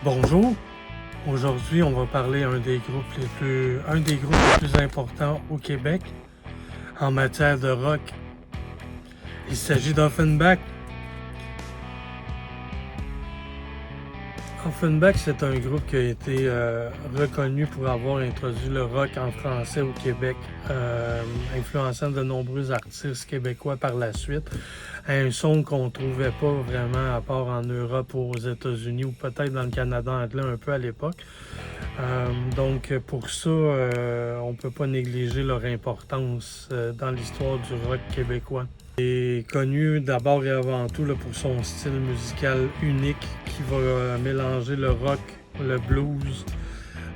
Bonjour, aujourd'hui on va parler un des groupes les plus importants au Québec en matière de rock. Il s'agit d'Offenbach. Offenbach, c'est un groupe qui a été reconnu pour avoir introduit le rock en français au Québec, influençant de nombreux artistes québécois par la suite. Un son qu'on ne trouvait pas vraiment à part en Europe ou aux États-Unis ou peut-être dans le Canada anglais un peu à l'époque. Donc pour ça, on ne peut pas négliger leur importance dans l'histoire du rock québécois. Il est connu d'abord et avant tout là, pour son style musical unique qui va mélanger le rock, le blues.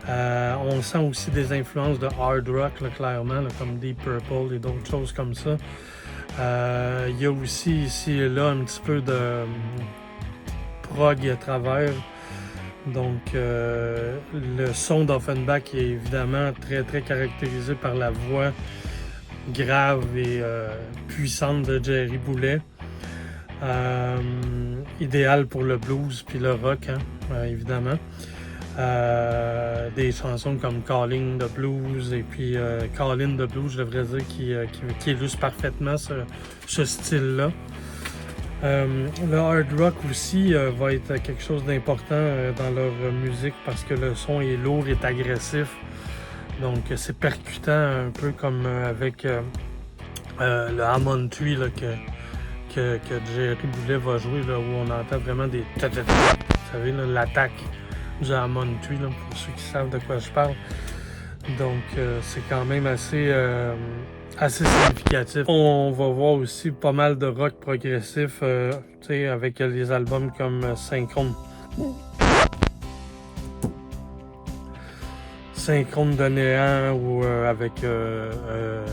On sent aussi des influences de hard rock, là, clairement, là, comme Deep Purple et d'autres choses comme ça. Il y a aussi ici et là un petit peu de prog à travers. Donc, le son d'Offenbach est évidemment très, très caractérisé par la voix grave et puissante de Jerry Boulet. Idéal pour le blues puis le rock, évidemment. Des chansons comme Calling the Blues et puis Calling the Blues, je devrais dire, qui illustre parfaitement ce style-là. Le hard rock aussi va être quelque chose d'important dans leur musique parce que le son est lourd et agressif. Donc c'est percutant, un peu comme avec le Hammond Tree là, que Jerry Boulet va jouer, là, où on entend vraiment des ta-ta-ta. Vous savez, là, l'attaque du Hammond Tree, là, pour ceux qui savent de quoi je parle. Donc c'est quand même assez significatif. On va voir aussi pas mal de rock progressif, avec les albums comme Synchrone de néant ou avec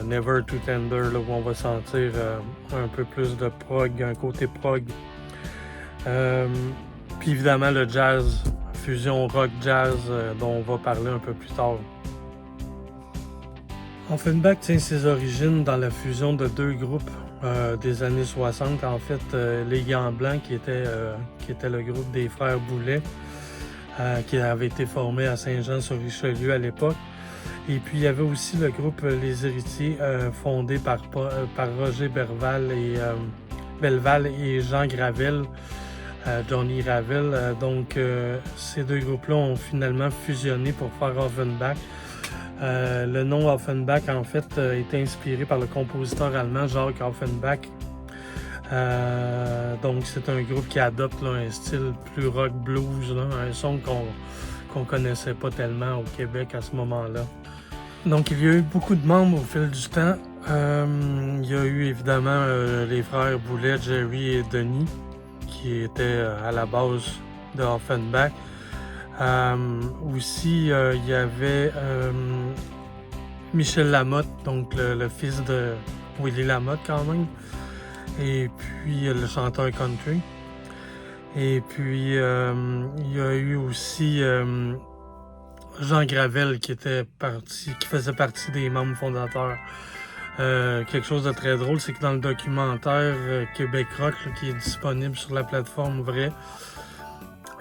Never Too Tender, là, où on va sentir un peu plus de prog, un côté prog. Puis évidemment le jazz, fusion rock-jazz dont on va parler un peu plus tard. Offenbach tient ses origines dans la fusion de deux groupes des années 60. En fait, les Gants Blancs, qui était le groupe des frères Boulet, qui avait été formé à Saint-Jean-sur-Richelieu à l'époque. Et puis, il y avait aussi le groupe Les Héritiers, fondé par Roger Belval et Jean Gravel, Johnny Ravel. Donc, ces deux groupes-là ont finalement fusionné pour faire Offenbach. Le nom Offenbach, en fait, est inspiré par le compositeur allemand Jacques Offenbach. Donc, c'est un groupe qui adopte là, un style plus rock blues, là, un son qu'on connaissait pas tellement au Québec à ce moment-là. Donc, il y a eu beaucoup de membres au fil du temps. Il y a eu évidemment les frères Boulet, Jerry et Denis, qui étaient à la base de Offenbach. Aussi, il y avait Michel Lamotte, donc le fils de Willie Lamotte quand même, et puis le chanteur country. Et puis, il y a eu aussi Jean Gravel qui faisait partie des membres fondateurs. Quelque chose de très drôle, c'est que dans le documentaire Québec Rock, là, qui est disponible sur la plateforme Vrai,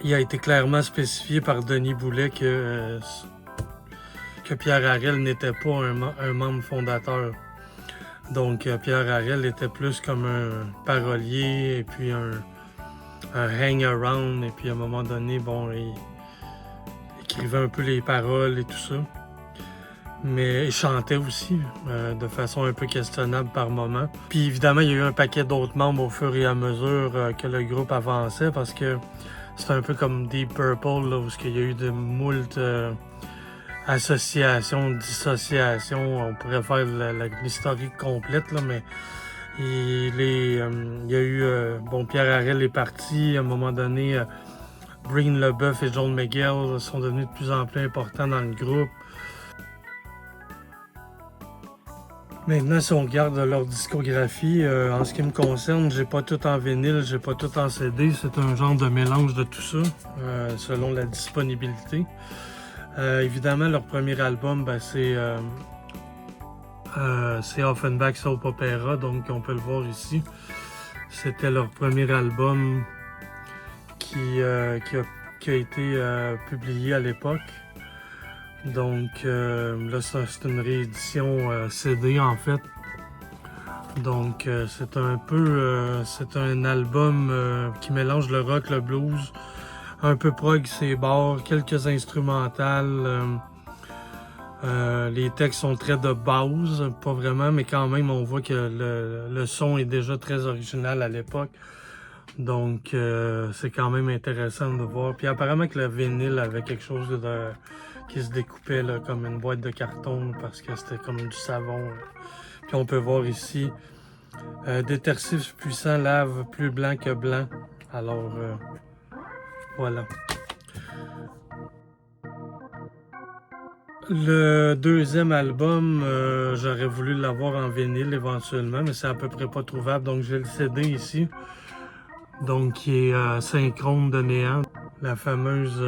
il a été clairement spécifié par Denis Boulet que Pierre Harel n'était pas un membre fondateur. Donc Pierre Harel était plus comme un parolier et puis un hang-around. Et puis à un moment donné, bon, il écrivait un peu les paroles et tout ça. Mais il chantait aussi de façon un peu questionnable par moment. Puis évidemment, il y a eu un paquet d'autres membres au fur et à mesure que le groupe avançait parce que c'est un peu comme Deep Purple, là, où il y a eu de moult associations, dissociations. On pourrait faire l'historique complète, là, mais il y a eu... Pierre Harel est parti. À un moment donné, Breen LeBeuf et John Miguel sont devenus de plus en plus importants dans le groupe. Maintenant, si on regarde leur discographie, en ce qui me concerne, j'ai pas tout en vinyle, j'ai pas tout en CD. C'est un genre de mélange de tout ça, selon la disponibilité. Évidemment, leur premier album, c'est Offenbach Soap Opera, donc on peut le voir ici. C'était leur premier album qui a qui a été publié à l'époque. Donc là, c'est une réédition CD en fait. Donc c'est un peu, c'est un album qui mélange le rock, le blues, un peu prog, c'est bars, quelques instrumentales. Les textes sont très de base, pas vraiment, mais quand même on voit que le son est déjà très original à l'époque. Donc c'est quand même intéressant de voir. Puis apparemment que le vinyle avait quelque chose qui se découpait là, comme une boîte de carton parce que c'était comme du savon. Puis on peut voir ici détergif puissant lave plus blanc que blanc. Alors voilà. Le deuxième album, j'aurais voulu l'avoir en vinyle éventuellement, mais c'est à peu près pas trouvable. Donc j'ai le CD ici, donc qui est Synchrone de néant, la fameuse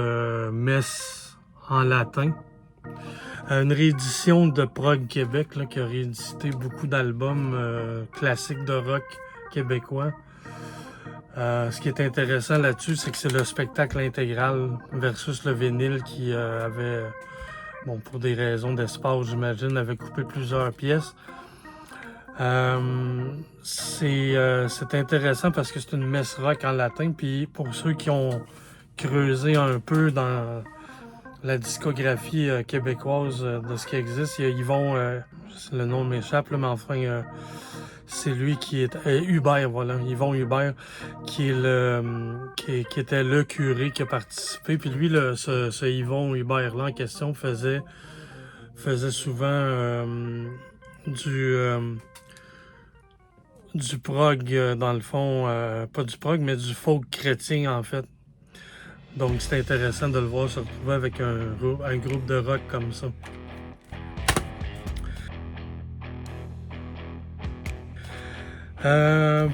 messe en latin. Une réédition de Prog Québec là, qui a réédité beaucoup d'albums classiques de rock québécois. Ce qui est intéressant là-dessus, c'est que c'est le spectacle intégral versus le vinyle qui avait, bon, pour des raisons d'espace, j'imagine, avait coupé plusieurs pièces. C'est intéressant parce que c'est une messe rock en latin. Puis pour ceux qui ont creusé un peu dans la discographie québécoise de ce qui existe, il y a Yvon, le nom m'échappe, mais enfin, c'est lui qui est Hubert, voilà, Yvon Hubert, qui était le curé qui a participé. Puis lui, ce Yvon Hubert-là en question faisait souvent du prog, dans le fond, pas du prog, mais du folk chrétien en fait. Donc c'est intéressant de le voir se retrouver avec un groupe de rock comme ça.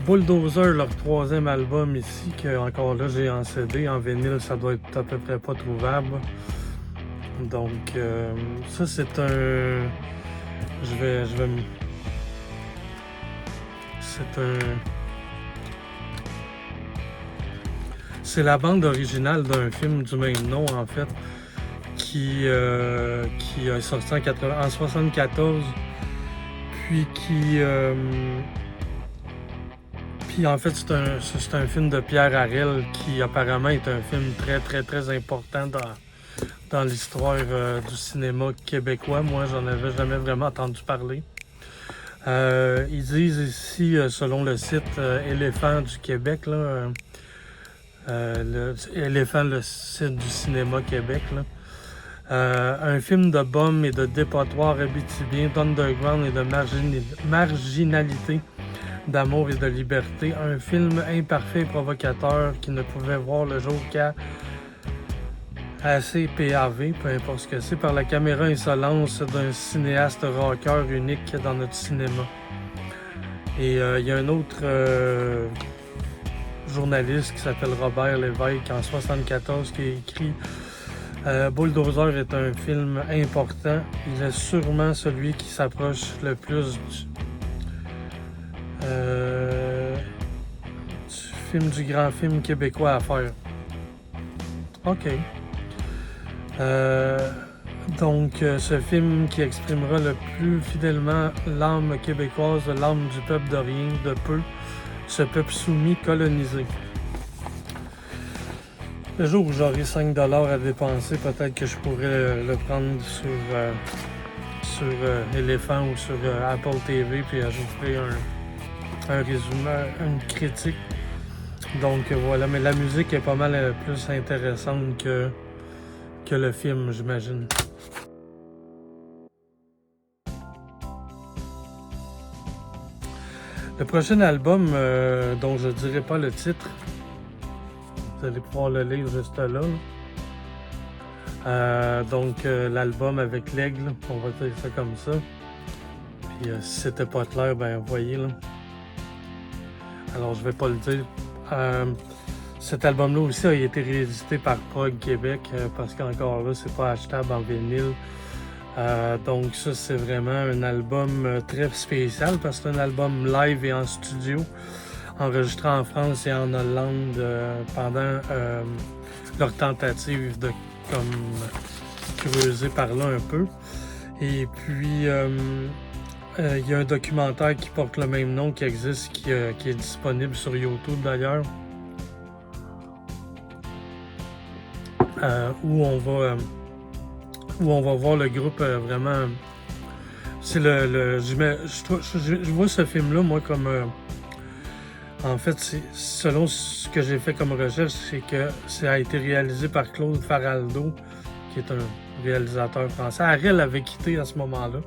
Bulldozer, leur troisième album ici, que encore là j'ai en CD, en vinyle ça doit être à peu près pas trouvable. Donc ça c'est un... C'est la bande originale d'un film du même nom en fait, qui est sorti en 1974, puis puis en fait c'est un film de Pierre Harel qui apparemment est un film très très très important dans l'histoire du cinéma québécois. Moi j'en avais jamais vraiment entendu parler. Ils disent ici, selon le site Éléphant du Québec, là, Éléphant, le site du cinéma Québec, là, un film de bombes et de dépotoirs abitibiens, d'underground et de marginalité, d'amour et de liberté. Un film imparfait et provocateur qui ne pouvait voir le jour qu'à assez PAV, peu importe ce que c'est, par la caméra insolence d'un cinéaste rocker unique dans notre cinéma. Et il y a un autre journaliste qui s'appelle Robert Lévesque en 1974 qui a écrit Bulldozer est un film important. Il est sûrement celui qui s'approche le plus du grand film québécois à faire. OK. Donc, ce film qui exprimera le plus fidèlement l'âme québécoise, l'âme du peuple de rien, de peu, ce peuple soumis, colonisé. Le jour où j'aurai 5$ à dépenser, peut-être que je pourrais le prendre sur Éléphant ou sur Apple TV, puis je vous ferai un résumé, une critique. Donc voilà, mais la musique est pas mal plus intéressante que le film, j'imagine. Le prochain album, dont je ne dirai pas le titre, vous allez pouvoir le lire juste là. Donc l'album avec l'aigle, on va dire ça comme ça. Puis si c'était pas clair, ben vous voyez là. Alors je vais pas le dire. Cet album-là aussi a été réédité par Prog Québec parce qu'encore là, c'est pas achetable en vinyle. Donc ça, c'est vraiment un album très spécial parce que c'est un album live et en studio, enregistré en France et en Hollande pendant leur tentative de comme creuser par là un peu. Et puis, il y a un documentaire qui porte le même nom qui existe, qui est disponible sur YouTube d'ailleurs, où on va voir le groupe vraiment. C'est je vois ce film-là, moi, comme. En fait, selon ce que j'ai fait comme recherche, c'est que ça a été réalisé par Claude Faraldo, qui est un réalisateur français. Ariel l'avait quitté à ce moment-là.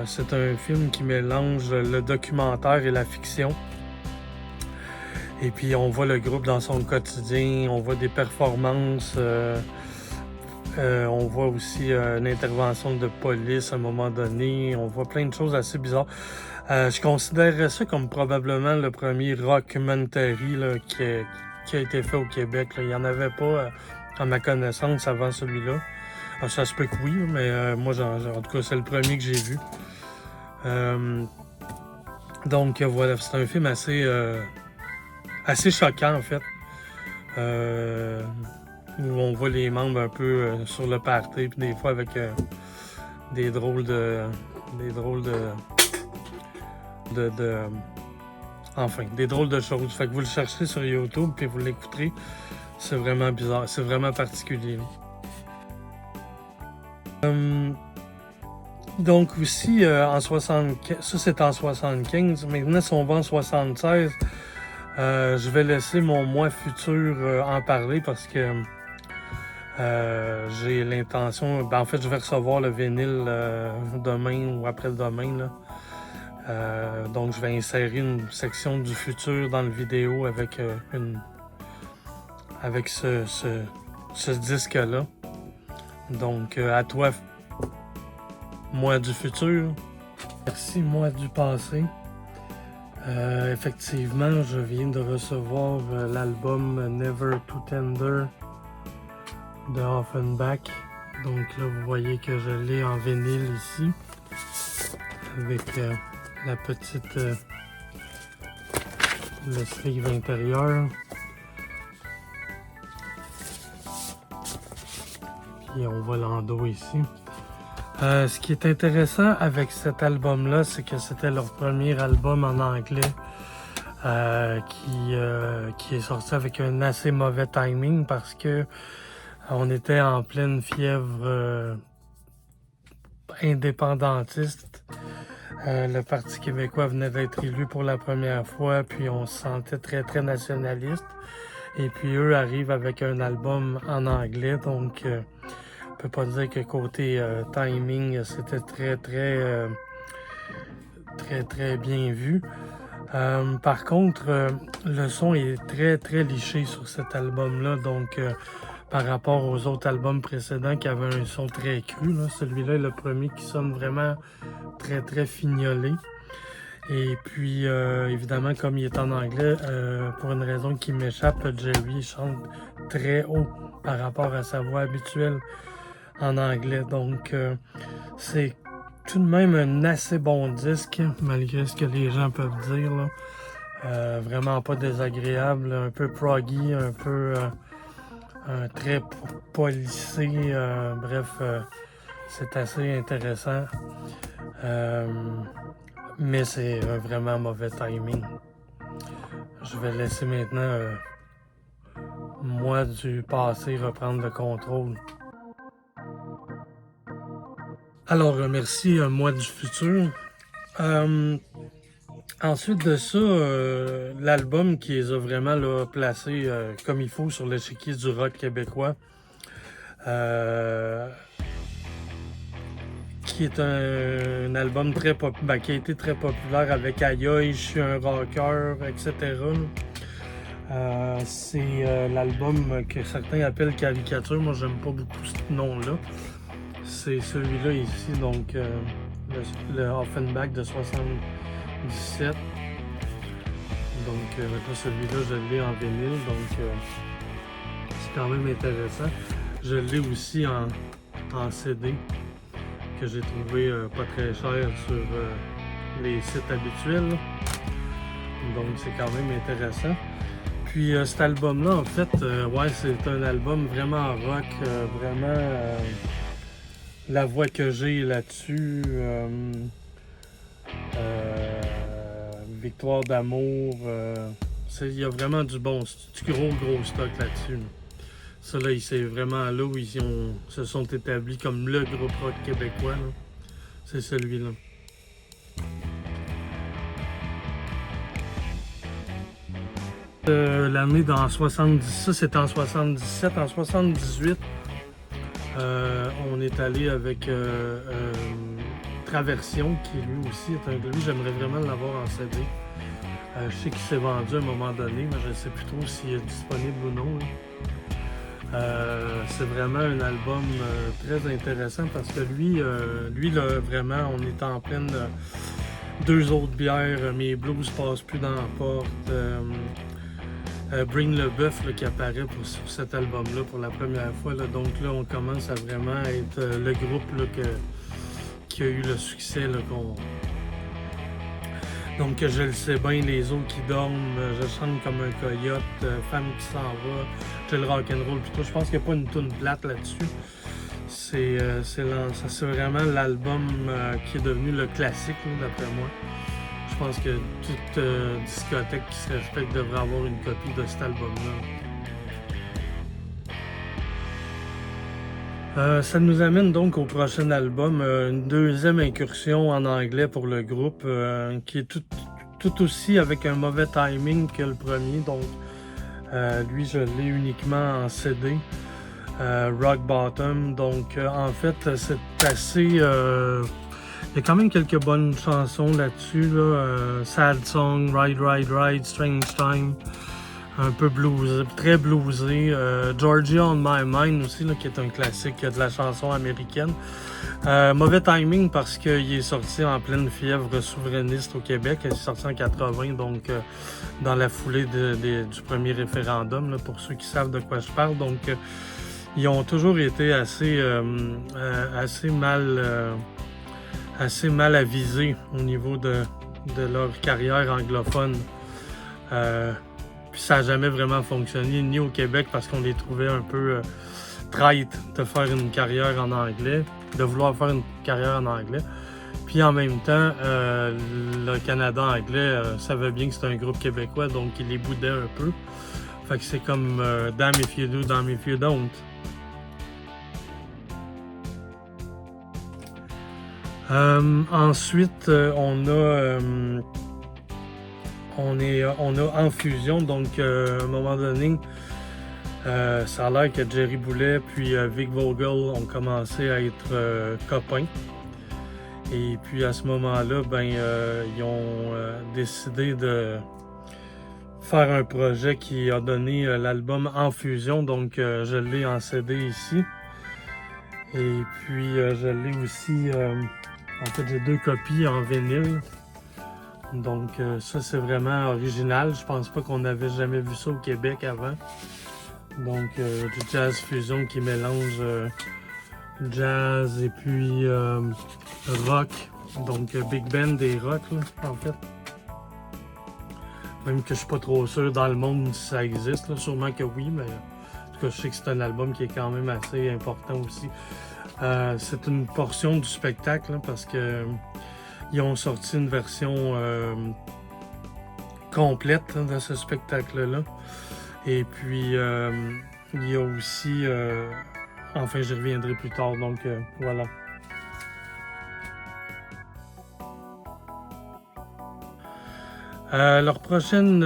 C'est un film qui mélange le documentaire et la fiction. Et puis on voit le groupe dans son quotidien, on voit des performances, on voit aussi une intervention de police à un moment donné, on voit plein de choses assez bizarres. Je considérerais ça comme probablement le premier rockumentary là, qui a été fait au Québec. Là. Il n'y en avait pas, à ma connaissance, avant celui-là. Alors, ça se peut que oui, mais moi, en tout cas, c'est le premier que j'ai vu. Donc, voilà, c'est un film assez choquant, en fait. Où on voit les membres un peu sur le party, puis des fois avec des drôles de choses. Fait que vous le cherchez sur YouTube, puis vous l'écouterez. C'est vraiment bizarre, c'est vraiment particulier. Donc aussi, en 75, ça c'est en 75, maintenant si on va en 76, je vais laisser mon moi futur en parler parce que j'ai l'intention, en fait je vais recevoir le vinyle demain ou après-demain là. Donc je vais insérer une section du futur dans le vidéo avec ce disque-là. Donc à toi, moi du futur. Merci moi du passé. Effectivement, je viens de recevoir l'album Never Too Tender de Offenbach. Donc là, vous voyez que je l'ai en vinyle ici, avec la petite le sleeve intérieur. Puis on voit l'endos ici. Ce qui est intéressant avec cet album-là, c'est que c'était leur premier album en anglais qui est sorti avec un assez mauvais timing parce que on était en pleine fièvre indépendantiste. Le Parti québécois venait d'être élu pour la première fois, puis on se sentait très, très nationaliste. Et puis eux arrivent avec un album en anglais, donc on peut pas dire que côté timing, c'était très bien vu. Par contre, le son est très liché sur cet album-là, donc par rapport aux autres albums précédents qui avaient un son très cru, là, celui-là est le premier qui sonne vraiment très fignolé. Et puis, évidemment, comme il est en anglais, pour une raison qui m'échappe, Jerry chante très haut par rapport à sa voix habituelle en anglais. Donc, c'est tout de même un assez bon disque, malgré ce que les gens peuvent dire, là. Vraiment pas désagréable, un peu proggy, un peu très policé. Bref, c'est assez intéressant. Mais c'est un vraiment mauvais timing. Je vais laisser maintenant moi du passé reprendre le contrôle. Alors, merci moi du futur. Ensuite de ça, l'album qui les a vraiment là, placés comme il faut sur l'échiquier du rock québécois, qui est un album qui a été très populaire avec Aïe Aïe, Je suis un rocker, etc. C'est l'album que certains appellent Caricature. Moi, j'aime pas beaucoup ce nom-là. C'est celui-là ici, donc le Offenbach de 77. Donc maintenant, celui-là, je l'ai en vinyle, donc c'est quand même intéressant. Je l'ai aussi en CD, que j'ai trouvé pas très cher sur les sites habituels. Donc c'est quand même intéressant. Puis cet album-là, en fait, ouais, c'est un album vraiment rock, vraiment la voix que j'ai là-dessus, Victoire d'amour, il y a vraiment du gros stock là-dessus. Là. Ça là, c'est vraiment là où se sont établis comme le groupe rock québécois. Là. C'est celui-là. L'année dans 70, ça c'était en 77, en 78, on est allé avec Traversion, qui lui aussi est un groupe. J'aimerais vraiment l'avoir en CD. Je sais qu'il s'est vendu à un moment donné, mais je ne sais plus trop s'il est disponible ou non. C'est vraiment un album très intéressant parce que lui là, vraiment, on est en pleine 2 autres bières. Mes blues passent plus dans la porte. Bring le Bœuf qui apparaît sur cet album-là pour la première fois. Là. Donc là, on commence à vraiment être le groupe là, qui a eu le succès qu'on. Donc je le sais bien, les autres qui dorment, je chante comme un coyote, femme qui s'en va, j'ai le rock'n'roll plutôt. Je pense qu'il n'y a pas une toune plate là-dessus. C'est vraiment l'album qui est devenu le classique, d'après moi. Je pense que toute discothèque qui se respecte devrait avoir une copie de cet album-là. Ça nous amène donc au prochain album, une deuxième incursion en anglais pour le groupe, qui est tout aussi avec un mauvais timing que le premier. Donc, lui, je l'ai uniquement en CD, Rock Bottom. Donc, en fait, c'est assez... il y a quand même quelques bonnes chansons là-dessus, là. Sad Song, Ride, Ride, Ride, Strange Time, un peu bluesé, très bluesé. Georgia on My Mind aussi, là, qui est un classique de la chanson américaine. Mauvais timing parce qu'il est sorti en pleine fièvre souverainiste au Québec. Il est sorti en 80, donc dans la foulée du premier référendum, là, pour ceux qui savent de quoi je parle. Donc, ils ont toujours été assez mal avisés au niveau de leur carrière anglophone. Puis ça n'a jamais vraiment fonctionné, ni au Québec, parce qu'on les trouvait un peu traites de faire une carrière en anglais, de vouloir faire une carrière en anglais. Puis en même temps, le Canada anglais savait bien que c'était un groupe québécois, donc il les boudait un peu. Fait que c'est comme Damn if you do, damn if you don't. Ensuite, on a En Fusion, donc à un moment donné, ça a l'air que Jerry Boulet puis Vic Vogel ont commencé à être copains. Et puis à ce moment-là, ils ont décidé de faire un projet qui a donné l'album En Fusion, donc je l'ai en CD ici. Et puis je l'ai aussi, en fait j'ai 2 copies en vinyle. Donc ça c'est vraiment original, je pense pas qu'on avait jamais vu ça au Québec avant. Donc du jazz fusion qui mélange jazz et puis rock, donc big band et rock là, en fait. Même que je suis pas trop sûr dans le monde si ça existe, là. Sûrement que oui, mais en tout cas je sais que c'est un album qui est quand même assez important aussi. C'est une portion du spectacle là, parce que ils ont sorti une version complète de ce spectacle-là. Et puis, il y a aussi... enfin, j'y reviendrai plus tard, donc voilà. Leur prochain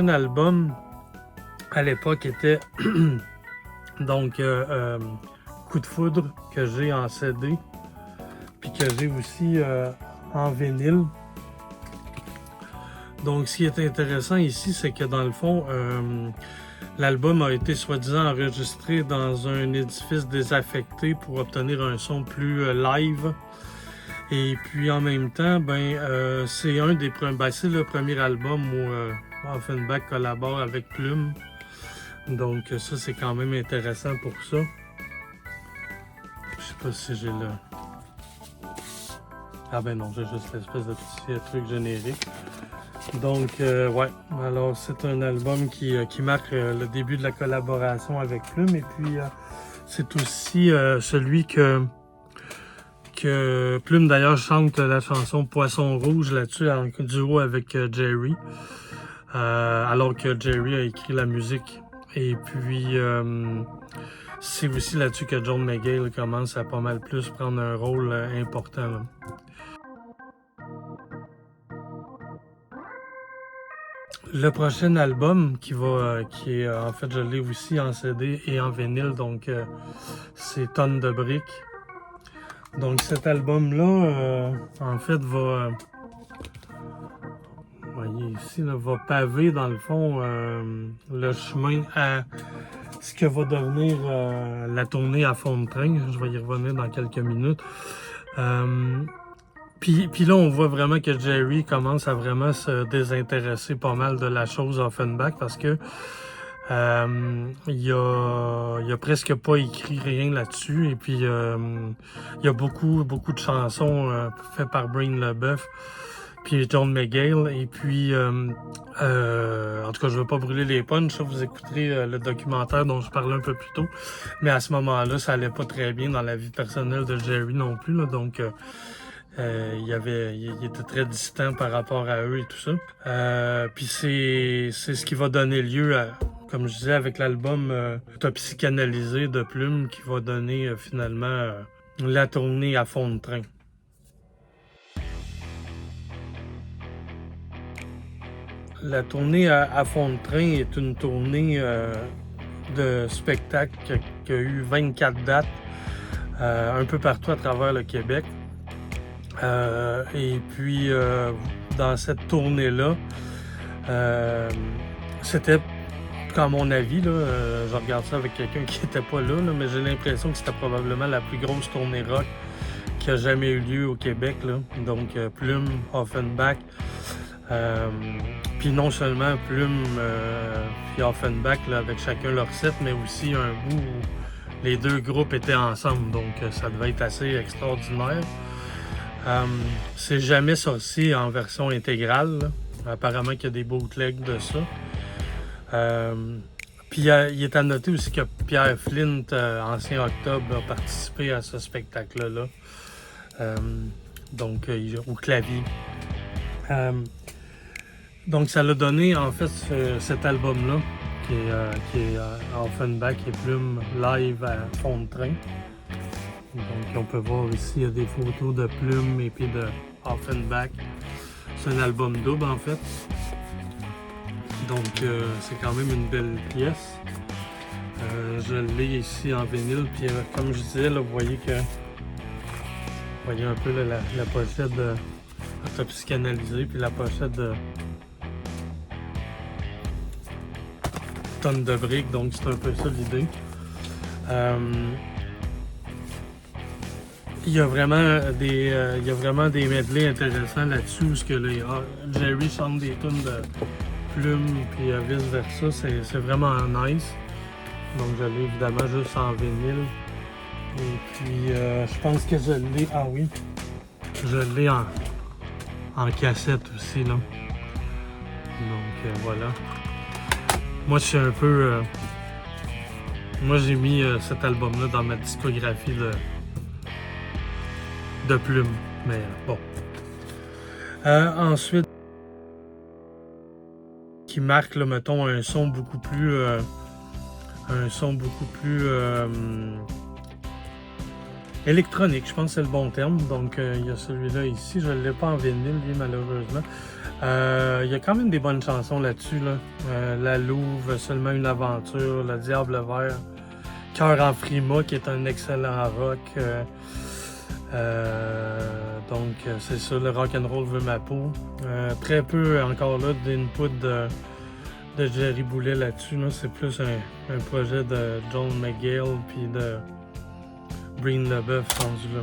album, à l'époque, était donc Coup de foudre, que j'ai en CD, puis que j'ai aussi en vinyle. Donc, ce qui est intéressant ici, c'est que dans le fond, l'album a été soi-disant enregistré dans un édifice désaffecté pour obtenir un son plus live. Et puis en même temps, c'est le premier album où Offenbach collabore avec Plume. Donc ça, c'est quand même intéressant pour ça. Je sais pas si j'ai le... Ah ben non, j'ai juste l'espèce de petit truc générique. Donc, ouais, alors c'est un album qui marque le début de la collaboration avec Plume. Et puis, c'est aussi celui que Plume d'ailleurs chante la chanson Poisson Rouge là-dessus en duo avec Jerry. Alors que Jerry a écrit la musique. Et puis, c'est aussi là-dessus que John McGhale commence à pas mal plus prendre un rôle important. Là. Le prochain album qui est en fait, je l'ai aussi en CD et en vinyle, donc c'est Tonnes de briques. Donc cet album-là, en fait, voyez ici, là, va paver dans le fond le chemin à ce que va devenir la tournée à fond de train. Je vais y revenir dans quelques minutes. Puis là, on voit vraiment que Jerry commence à vraiment se désintéresser pas mal de la chose Offenbach parce que il a presque pas écrit rien là-dessus. Et puis il y a beaucoup de chansons faites par Brain LeBeuf puis John McGhale. Et puis en tout cas, je veux pas brûler les punchs. Vous écouterez le documentaire dont je parlais un peu plus tôt. Mais à ce moment-là, ça allait pas très bien dans la vie personnelle de Jerry non plus. Là, donc il était très distant par rapport à eux et tout ça. Puis c'est ce qui va donner lieu à, comme je disais, avec l'album Psychanalysé de Plume, qui va donner finalement la tournée à fond de train. La tournée à fond de train est une tournée de spectacle qui a eu 24 dates un peu partout à travers le Québec. Et puis, dans cette tournée-là, c'était, à mon avis, là, je regarde ça avec quelqu'un qui n'était pas là, mais j'ai l'impression que c'était probablement la plus grosse tournée rock qui a jamais eu lieu au Québec. Là. Donc, Plume, Offenbach, puis non seulement Plume puis Offenbach là, avec chacun leur set, mais aussi un bout où les deux groupes étaient ensemble. Donc, ça devait être assez extraordinaire. C'est jamais sorti en version intégrale. Là. Apparemment qu'il y a des bootlegs de ça. Puis il est à noter aussi que Pierre Flint, ancien Octobre, a participé à ce spectacle-là. Donc, au clavier. Donc, ça l'a donné, en fait, cet album-là, qui est Offenbach et Plume live à fond de train. Donc, on peut voir ici, il y a des photos de Plume et puis de Offenbach. C'est un album double, en fait. Donc, c'est quand même une belle pièce. Je l'ai ici en vinyle. Puis, comme je disais, là, vous voyez un peu là, la pochette de Psychanalysé, puis la pochette de Tonnes de briques. Donc, c'est un peu ça l'idée. Il y a vraiment des medleys intéressants là-dessus où Jerry chante des tunes de Plume puis vice-versa. C'est vraiment nice. Donc je l'ai évidemment juste en vinyle. Et puis je pense que je l'ai. Ah oui. Je l'ai en cassette aussi là. Donc voilà. Moi je suis un peu. Moi j'ai mis cet album-là dans ma discographie de Plume, mais bon. Ensuite, qui marque, là, mettons, un son beaucoup plus électronique, je pense que c'est le bon terme. Donc, il y a celui-là ici, je ne l'ai pas en vinyle, lui, malheureusement. Il y a quand même des bonnes chansons là-dessus, là. La Louve, Seulement une aventure, Le Diable vert, Cœur en frima, qui est un excellent rock. Donc c'est ça, le rock'n'roll veut ma peau. Très peu encore là d'input de Jerry Boulet là-dessus. Là. C'est plus un projet de John McGhale puis de Brain LeBeuf rendu là.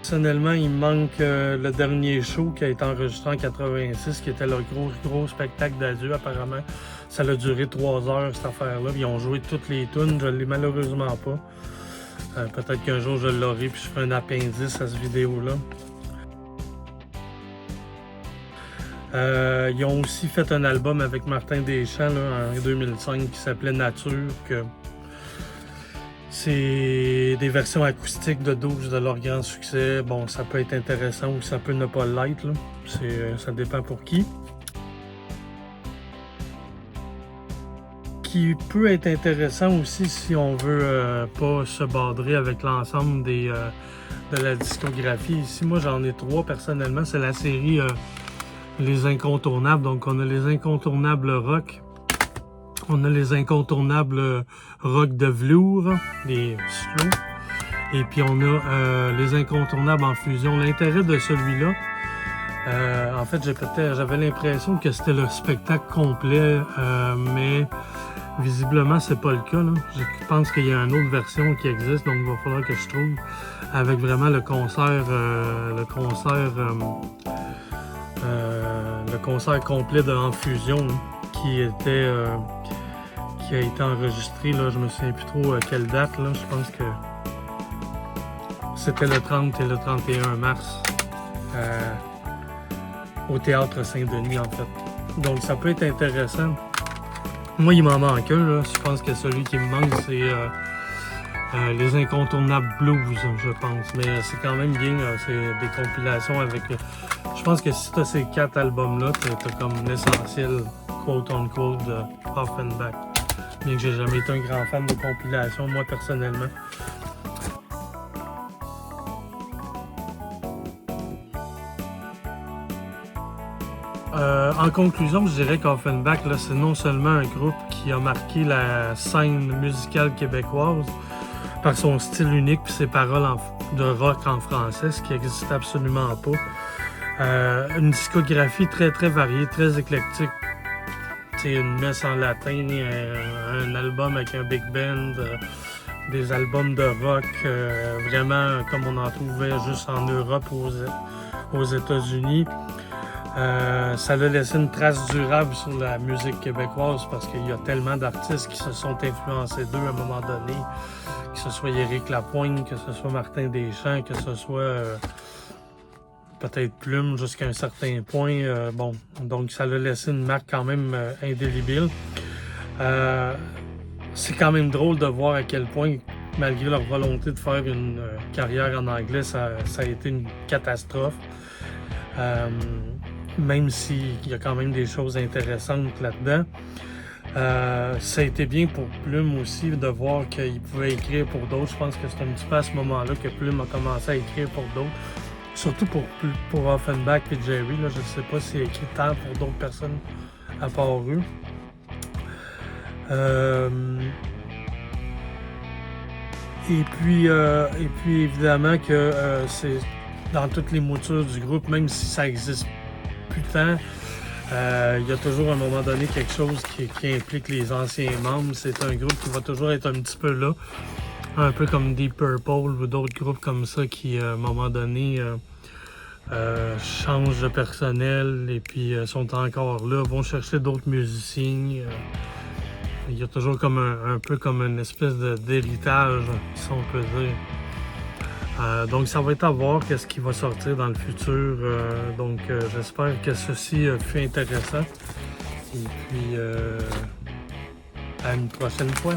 Personnellement, il me manque le dernier show qui a été enregistré en 86, qui était le gros spectacle d'adieu apparemment. Ça a duré 3 heures cette affaire-là. Ils ont joué toutes les tunes, je ne l'ai malheureusement pas. Peut-être qu'un jour je l'aurai puis je ferai un appendice à cette vidéo-là. Ils ont aussi fait un album avec Martin Deschamps là, en 2005 qui s'appelait Nature. C'est des versions acoustiques de 12 de leur grand succès. Bon, ça peut être intéressant ou ça peut ne pas l'être. Ça dépend pour qui. Qui peut être intéressant aussi si on veut pas se badrer avec l'ensemble de la discographie. Ici, moi, j'en ai 3 personnellement. C'est la série Les Incontournables. Donc, on a les Incontournables rock. On a les Incontournables rock de velours, les slow. Et puis, on a les Incontournables en fusion. L'intérêt de celui-là, en fait, j'avais l'impression que c'était le spectacle complet, mais visiblement, c'est pas le cas. Là. Je pense qu'il y a une autre version qui existe, donc il va falloir que je trouve avec vraiment le concert complet en fusion là, qui a été enregistré. Là, je me souviens plus trop quelle date. Là, je pense que c'était le 30 et le 31 mars au Théâtre Saint-Denis en fait. Donc ça peut être intéressant. Moi, il m'en manque un, là. Je pense que celui qui me manque, c'est les Incontournables Blues, je pense. Mais c'est quand même bien, c'est des compilations avec... je pense que si tu as ces 4 albums-là, tu as comme l'essentiel, quote-unquote, de Offenbach. Bien que j'ai jamais été un grand fan de compilation, moi, personnellement. En conclusion, je dirais qu'Offenbach, c'est non seulement un groupe qui a marqué la scène musicale québécoise par son style unique et ses paroles de rock en français, ce qui n'existe absolument pas. Une discographie très très variée, très éclectique. T'sais, une messe en latin, un album avec un big band, des albums de rock, vraiment comme on en trouvait juste en Europe ou aux États-Unis. Ça a laissé une trace durable sur la musique québécoise parce qu'il y a tellement d'artistes qui se sont influencés d'eux à un moment donné, que ce soit Éric Lapointe, que ce soit Martin Deschamps, que ce soit peut-être Plume jusqu'à un certain point. Donc ça a laissé une marque quand même indélébile. C'est quand même drôle de voir à quel point, malgré leur volonté de faire une carrière en anglais, ça a été une catastrophe. Même s'il y a quand même des choses intéressantes là-dedans. Ça a été bien pour Plume aussi de voir qu'il pouvait écrire pour d'autres. Je pense que c'est un petit peu à ce moment-là que Plume a commencé à écrire pour d'autres. Surtout pour Offenbach et Jerry. Là, je ne sais pas s'il a écrit tant pour d'autres personnes à part eux. Et puis évidemment que c'est dans toutes les moutures du groupe, même si ça existe plus tant, il y a toujours à un moment donné quelque chose qui implique les anciens membres. C'est un groupe qui va toujours être un petit peu là, un peu comme Deep Purple ou d'autres groupes comme ça qui, à un moment donné, changent de personnel et puis sont encore là, vont chercher d'autres musiciens. Il y a toujours comme un peu comme une espèce d'héritage, si on peut dire. Donc ça va être à voir qu'est-ce qui va sortir dans le futur. Donc j'espère que ceci fut intéressant. Et puis à une prochaine fois.